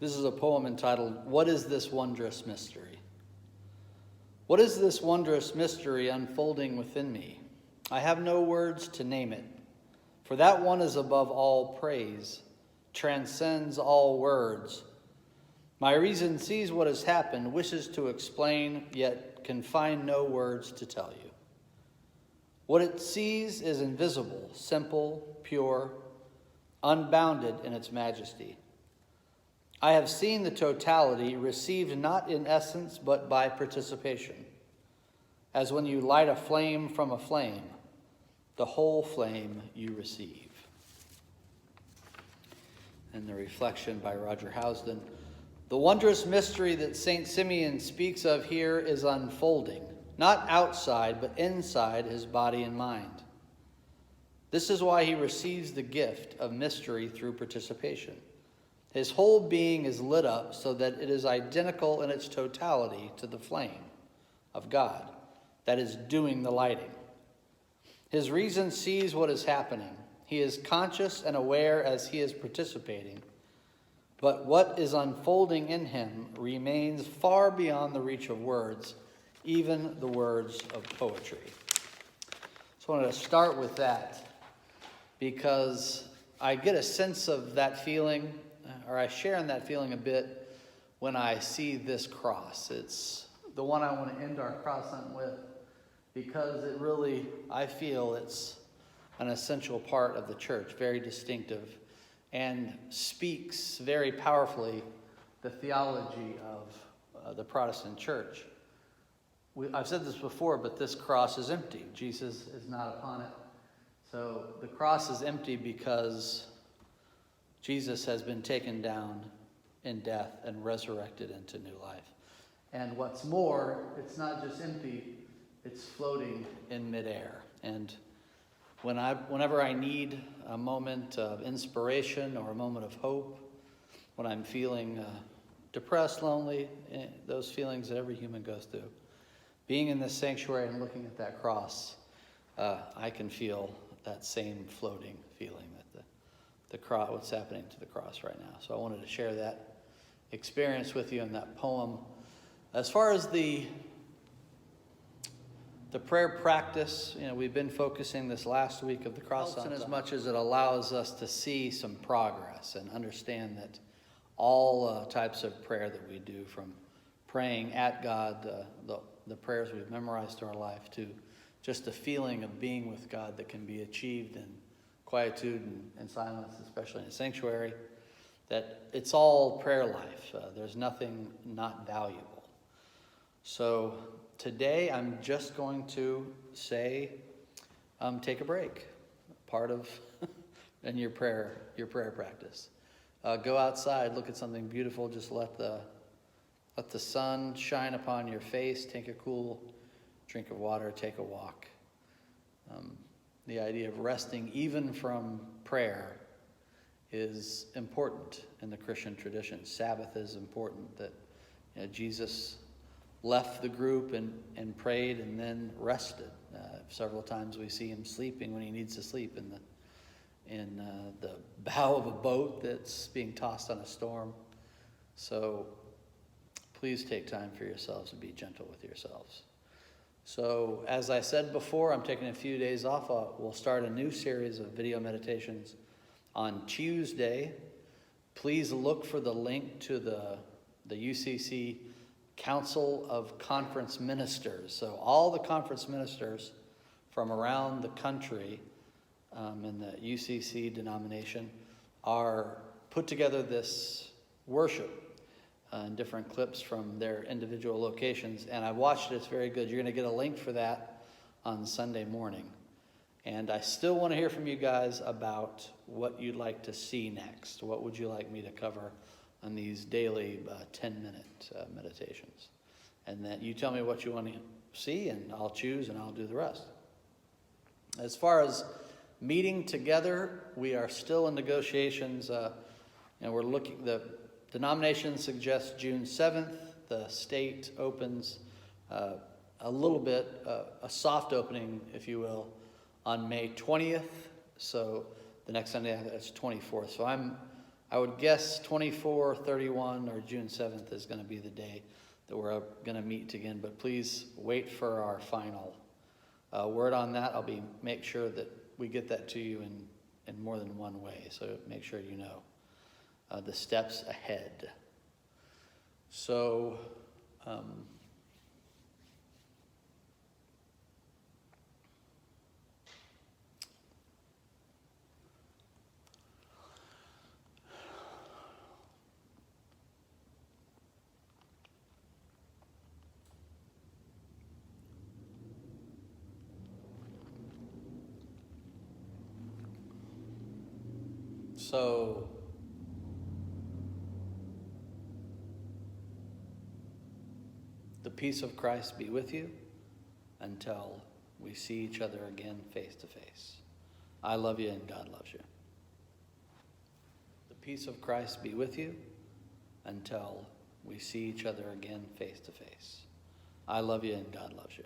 This is a poem entitled, "What is this wondrous mystery?" What is this wondrous mystery unfolding within me? I have no words to name it, for that one is above all praise, transcends all words. My reason sees what has happened, wishes to explain, yet can find no words to tell you. What it sees is invisible, simple, pure, unbounded in its majesty. I have seen the totality, received not in essence, but by participation. As when you light a flame from a flame, the whole flame you receive. And the reflection by Roger Housden. The wondrous mystery that St. Simeon speaks of here is unfolding, not outside, but inside his body and mind. This is why he receives the gift of mystery through participation. His whole being is lit up so that it is identical in its totality to the flame of God that is doing the lighting. His reason sees what is happening. He is conscious and aware as he is participating. But what is unfolding in him remains far beyond the reach of words, even the words of poetry. So I wanted to start with that because I get a sense of that feeling, or I share in that feeling a bit when I see this cross. It's the one I want to end our cross hunt with because it really, I feel it's an essential part of the church, very distinctive, and speaks very powerfully the theology of the Protestant church. I've said this before, but this cross is empty. Jesus is not upon it. So the cross is empty because Jesus has been taken down in death and resurrected into new life. And what's more, it's not just empty, it's floating in midair. And whenever I need a moment of inspiration or a moment of hope, when I'm feeling depressed, lonely, those feelings that every human goes through, being in this sanctuary and looking at that cross, I can feel that same floating feeling that the cross, what's happening to the cross right now. So I wanted to share that experience with you in that poem. As far as the prayer practice, we've been focusing this last week of the cross hunt as much as it allows us to see some progress and understand that all types of prayer that we do, from praying at God, the prayers we've memorized through our life, to just the feeling of being with God that can be achieved in quietude and silence, especially in a sanctuary, that it's all prayer life. There's nothing not valuable. So today I'm just going to say, take a break. Part of in your prayer practice. Go outside, look at something beautiful. Just let the sun shine upon your face. Take a cool drink of water. Take a walk. The idea of resting, even from prayer, is important in the Christian tradition. Sabbath is important. That Jesus left the group and prayed and then rested. Several times we see him sleeping when he needs to sleep in the bow of a boat that's being tossed on a storm. So please take time for yourselves and be gentle with yourselves. So as I said before, I'm taking a few days off. We'll start a new series of video meditations on Tuesday. Please look for the link to the UCC Council of Conference Ministers. So all the conference ministers from around the country in the UCC denomination are put together this worship in different clips from their individual locations. And I watched it. It's very good. You're going to get a link for that on Sunday morning. And I still want to hear from you guys about what you'd like to see next. What would you like me to cover on these daily 10-minute meditations? And then you tell me what you want to see, and I'll choose, and I'll do the rest. As far as meeting together, we are still in negotiations. We're looking. The denomination suggests June 7th. The state opens a little bit, a soft opening, if you will, on May 20th. So the next Sunday, that's 24th. So I would guess 24, 31, or June 7th is going to be the day that we're going to meet again. But please wait for our final word on that. I'll make sure that we get that to you in more than one way. So make sure you know the steps ahead. So So, the peace of Christ be with you until we see each other again face to face. I love you and God loves you. The peace of Christ be with you until we see each other again face to face. I love you and God loves you.